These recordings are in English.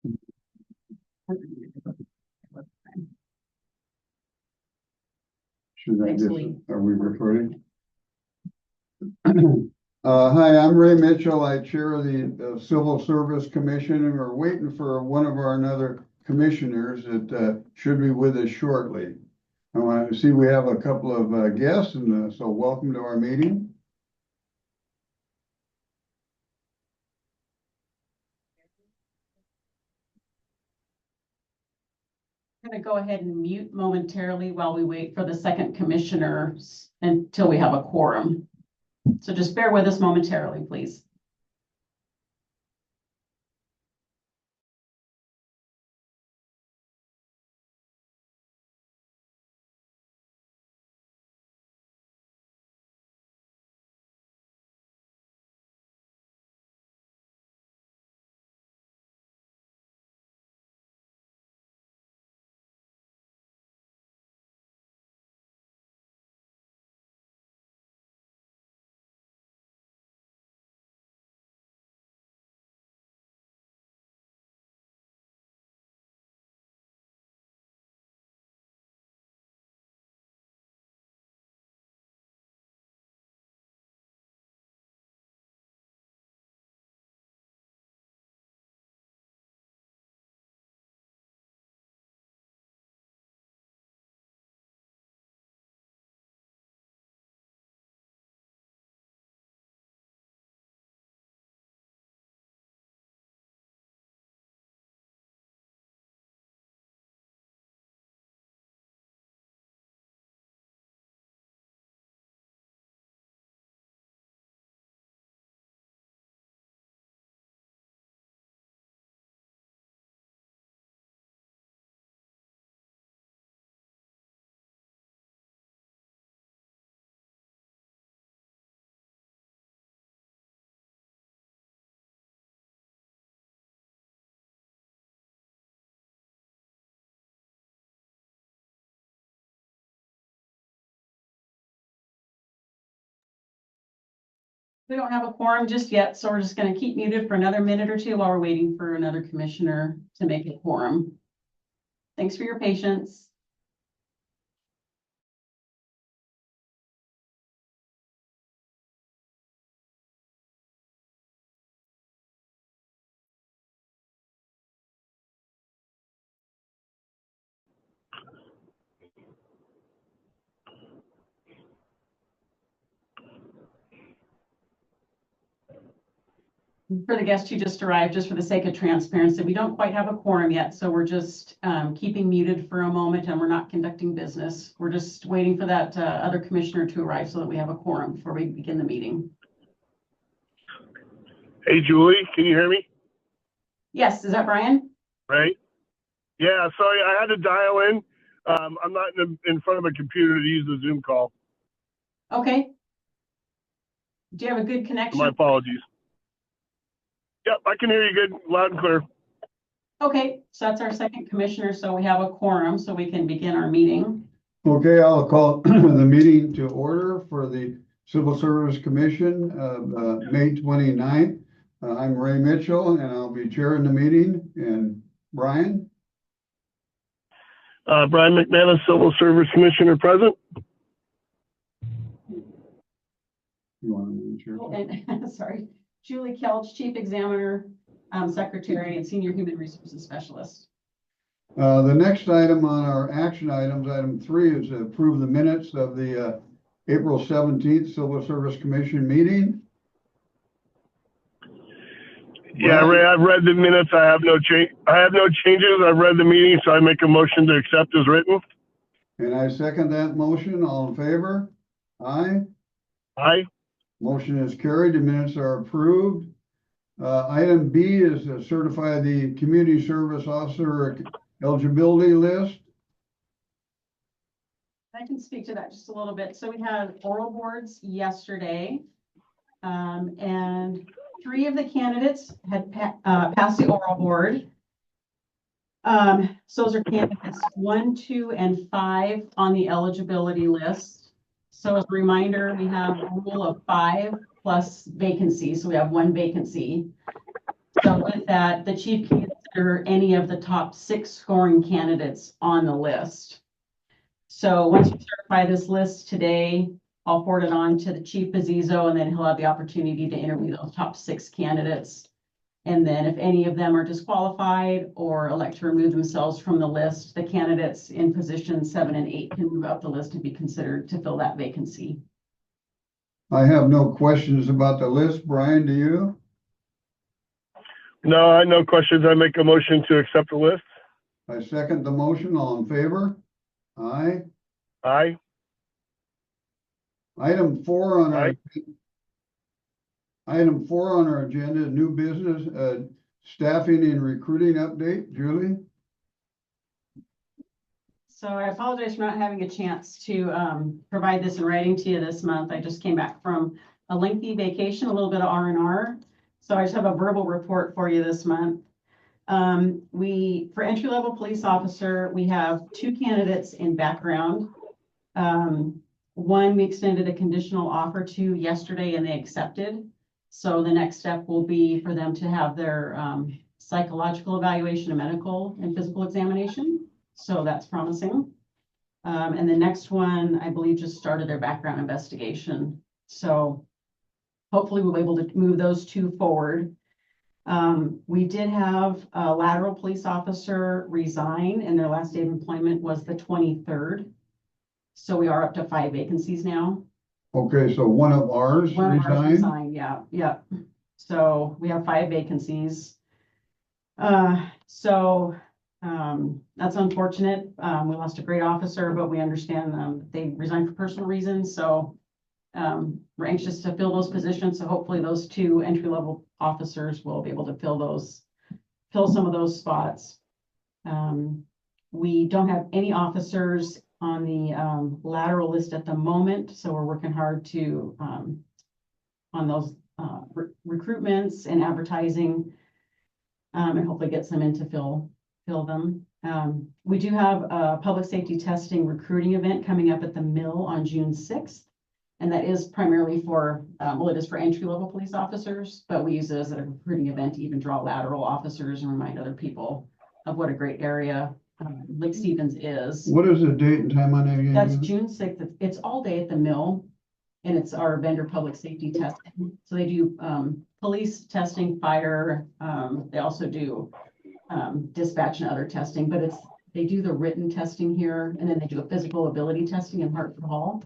Should I Thanks, just, Lee. are we recording? Hi, I'm Ray Mitchell. I chair the Civil Service Commission, and we're waiting for one of our other commissioners that should be with us shortly. I want to see we have a couple of guests, and so welcome to our meeting. I'm going to go ahead and mute momentarily while we wait for the second commissioner until we have a quorum. So just bear with us momentarily, please. We don't have a quorum just yet, so we're just going to keep muted for another minute or two while we're waiting for another commissioner to make a quorum. Thanks for your patience. For the guests who just arrived, just for the sake of transparency, we don't quite have a quorum yet, so we're just keeping muted for a moment, and we're not conducting business. We're just waiting for that other commissioner to arrive so that we have a quorum before we begin the meeting. Hey, Julie, can you hear me? Yes, is that Brian? Right? Yeah, sorry, I had to dial in. I'm not in front of a computer to use the Zoom call. Okay. Do you have a good connection? My apologies. Yep, I can hear you good, loud and clear. Okay, so that's our second commissioner, so we have a quorum, so we can begin our meeting. Okay, I'll call the meeting to order for the Civil Service Commission of May 29th. I'm Ray Mitchell, and I'll be chairing the meeting. And Brian? Brian McManus, Civil Service Commissioner present. You want to be chair? And sorry, Julie Kelch, Chief Examiner, Secretary, and Senior Human Resources Specialist. The next item on our action items, item 3, is to approve the minutes of the April 17th Civil Service Commission meeting. Yeah, Ray, I've read the minutes. I have no changes. I've read the meeting, so I make a motion to accept as written. And I second that motion. All in favor? Aye. Aye. Motion is carried. The minutes are approved. Item B is to certify the community service officer eligibility list. I can speak to that just a little bit. So we had oral boards yesterday, and 3 of the candidates had passed the oral board. So those are candidates 1, 2, and 5 on the eligibility list. So as a reminder, we have a rule of 5 plus vacancies. So we have 1 vacancy. So with that, the chief candidates consider any of the top 6 scoring candidates on the list. So once we certify this list today, I'll forward it on to the Chief Bezzo, and then he'll have the opportunity to interview those top 6 candidates. And then if any of them are disqualified or elect to remove themselves from the list, the candidates in positions 7 and 8 can move up the list and be considered to fill that vacancy. I have no questions about the list. Brian, do you? No, I have no questions. I make a motion to accept the list. I second the motion. All in favor? Aye. Aye. Item 4 on our Aye. Item 4 on our agenda, new business, staffing and recruiting update. Julie? So I apologize for not having a chance to provide this in writing to you this month. I just came back from a lengthy vacation, a little bit of R&R. So I just have a verbal report for you this month. For entry-level police officer, we have 2 candidates in background. One we extended a conditional offer to yesterday and they accepted. So the next step will be for them to have their psychological evaluation, a medical and physical examination. So that's promising. And the next one, I believe, just started their background investigation. So hopefully we'll be able to move those 2 forward. We did have a lateral police officer resign, and their last day of employment was the 23rd. So we are up to 5 vacancies now. Okay, so one of ours One of ours resigned? resigned, yeah. So we have 5 vacancies. That's unfortunate. We lost a great officer, but we understand they resigned for personal reasons. So we're anxious to fill those positions. So hopefully those 2 entry-level officers will be able to fill some of those spots. We don't have any officers on the lateral list at the moment, so we're working hard to on those recruitments and advertising, and hopefully get some in to fill them. We do have a public safety testing recruiting event coming up at the Mill on June 6th. And that is primarily for, it is for entry-level police officers, but we use it as a recruiting event to even draw lateral officers and remind other people of what a great area Lake Stevens is. What is the date and time on that again? That's June 6th. It's all day at the Mill, and it's our vendor public safety testing. So they do police testing, fire. They also do dispatch and other testing, but they do the written testing here, and then they do a physical ability testing in Hartford Hall.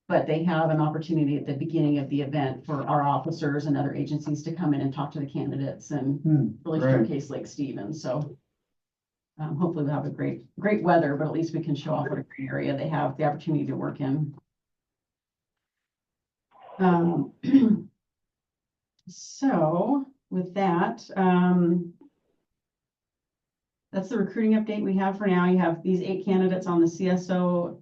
But they have an opportunity at the beginning of the event for our officers and other agencies to come in and talk to the candidates and really Right. showcase Lake Stevens. So hopefully we'll have a great weather, but at least we can show off what a great area they have the opportunity to work in. So with that, that's the recruiting update we have for now. You have these 8 candidates on the CSO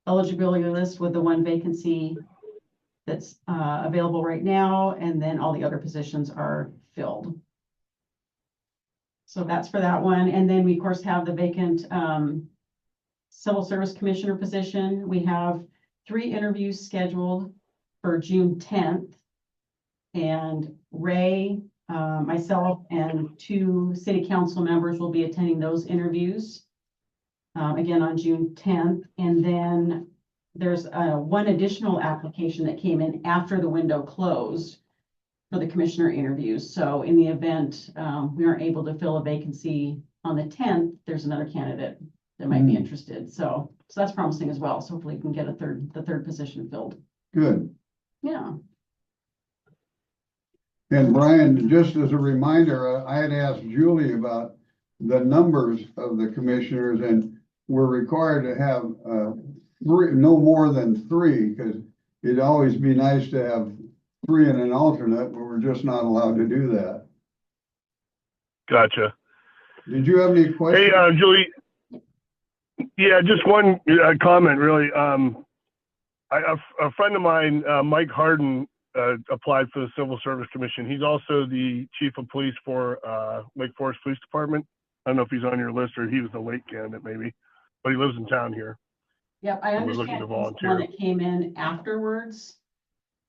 eligibility list with the 1 vacancy that's available right now, and then all the other positions are filled. So that's for that one. And then we of course have the vacant Civil Service Commissioner position. We have 3 interviews scheduled for June 10th. And Ray, myself, and 2 city council members will be attending those interviews. Again on June 10th, and then there's 1 additional application that came in after the window closed for the commissioner interviews. So in the event we aren't able to fill a vacancy on the 10th, there's another candidate that might be interested. So that's promising as well. So hopefully we can get the third position filled. Good. Yeah. And Brian, just as a reminder, I had asked Julie about the numbers of the commissioners, and we're required to have 3, no more than 3, because it'd always be nice to have 3 and an alternate, but we're just not allowed to do that. Gotcha. Did you have any questions? Hey, Julie. Yeah, just one comment, really. A friend of mine, Mike Harden, applied for the Civil Service Commission. He's also the chief of police for Lake Forest Police Department. I don't know if he's on your list or he was a late candidate maybe, but he lives in town here. Yep, I We're looking understand to he's the one volunteer. that came in afterwards.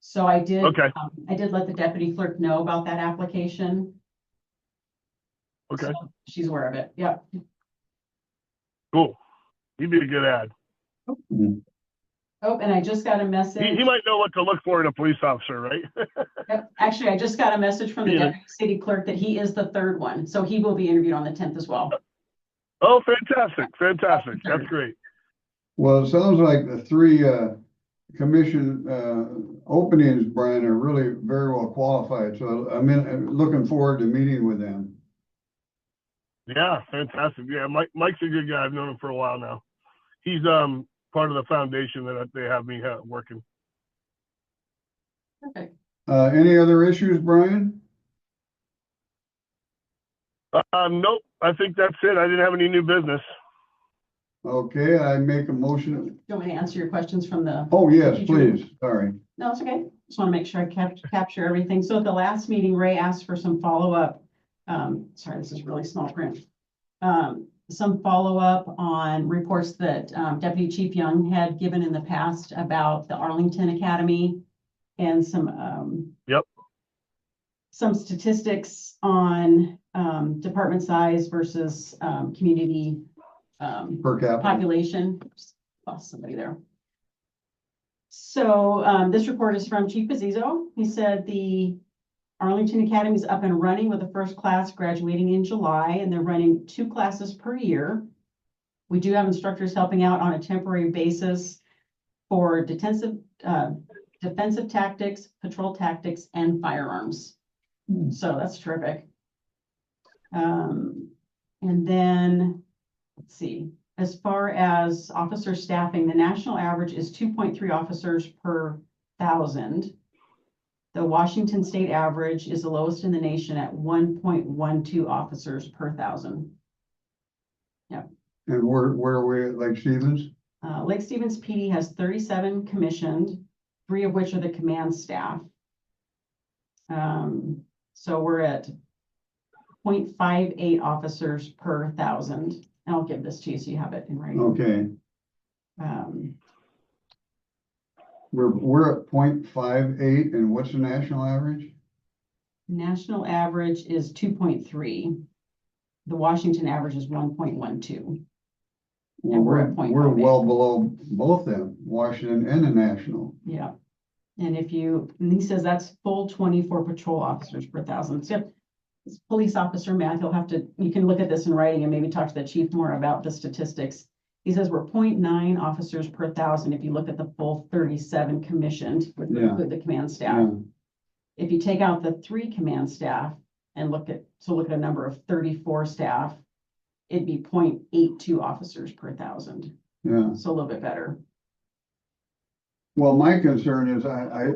So I did, Okay. I did let the deputy clerk know about that application. Okay, So she's aware of it. Yep. cool. He'd be a good ad. Oh, and I just got a message. He might know what to look for in a police officer, right? Yep. Actually, I just got a message from the Yeah. deputy city clerk that he is the third one. So he will be interviewed on the 10th as well. Oh, fantastic, fantastic. That's great. Well, it sounds like the three, commission, openings, Brian, are really very well qualified. So I'm looking forward to meeting with them. Yeah, fantastic. Yeah, Mike's a good guy. I've known him for a while now. He's part of the foundation that they have me working. Perfect. Any other issues, Brian? Nope. I think that's it. I didn't have any new business. Okay, I make a motion. Do you want me to answer your questions from the? Oh, yes, future? please. Sorry. No, it's okay. Just want to make sure I capture everything. So at the last meeting, Ray asked for some follow-up. Sorry, this is really small print. Some follow-up on reports that Deputy Chief Young had given in the past about the Arlington Academy and some Yep. some statistics on department size versus community Per capita. population. Lost somebody there. So this report is from Chief Pizzizo. He said the Arlington Academy is up and running with the first class graduating in July, and they're running 2 classes per year. We do have instructors helping out on a temporary basis for defensive tactics, patrol tactics, and firearms. So that's terrific. And then, let's see, as far as officer staffing, the national average is 2.3 officers per 1,000. The Washington state average is the lowest in the nation at 1.12 officers per 1,000. And where are we at Lake Stevens? Lake Stevens PD has 37 commissioned, 3 of which are the command staff. So we're at 0.58 officers per 1,000. And I'll give this to you so you have it in writing. Okay, we're at 0.58, and what's the national average? National average is 2.3. The Washington average is 1.12. Well, we're at we're 0.58. well below both them, Washington and the national. Yeah. And and he says that's full 24 patrol officers per 1,000. So this police officer math, you can look at this in writing and maybe talk to the chief more about the statistics. He says we're 0.9 officers per 1,000 if you look at the full 37 commissioned with the command staff. Yeah. If you take out the 3 command staff and look at a number of 34 staff, it'd be 0.82 officers per 1,000. Yeah. So a little bit better. Well, my concern is I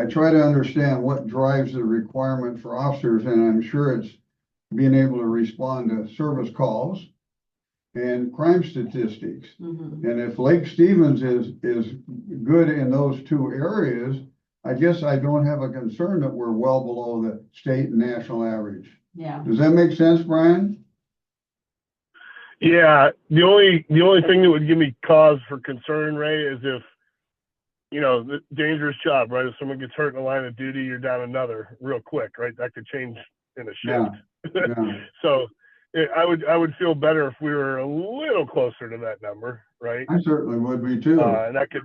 try to understand what drives the requirement for officers, and I'm sure it's being able to respond to service calls and crime statistics. Mm-hmm. And if Lake Stevens is good in those 2 areas, I guess I don't have a concern that we're well below the state and national average. Yeah. Does that make sense, Brian? Yeah, the only thing that would give me cause for concern, Ray, is if, the dangerous job, right? If someone gets hurt in the line of duty, you're down another real quick, right? That could change in a shift. Yeah. So I would feel better if we were a little closer to that number, right? I certainly would be too. And that could,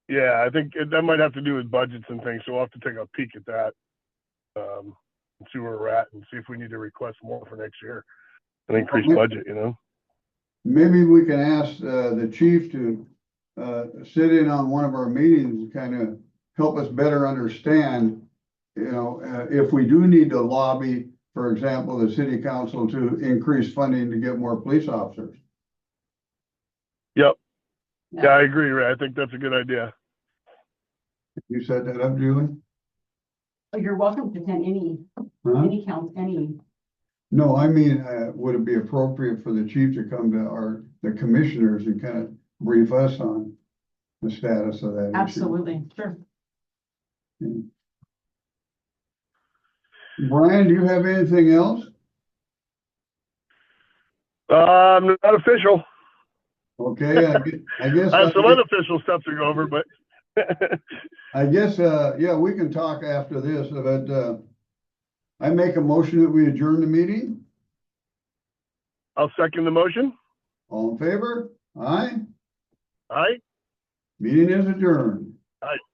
yeah, I think that might have to do with budgets and things. So we'll have to take a peek at that and see where we're at and see if we need to request more for next year. An increased budget, Maybe we can ask the chief to sit in on one of our meetings and kind of help us better understand, if we do need to lobby, for example, the city council to increase funding to get more police officers. Yep. Yeah, I agree, Ray. I think that's a good idea. You set that up, Julie? Oh, you're welcome to attend any any. No, I mean, would it be appropriate for the chief to come to the commissioners and kind of brief us on the status of that issue? Absolutely, sure. Brian, do you have anything else? Not official. Okay, I guess I have some unofficial stuff to go over, but I guess, yeah, we can talk after this, but, I make a motion that we adjourn the meeting. I'll second the motion. All in favor? Aye. Aye. Meeting is adjourned. Aye.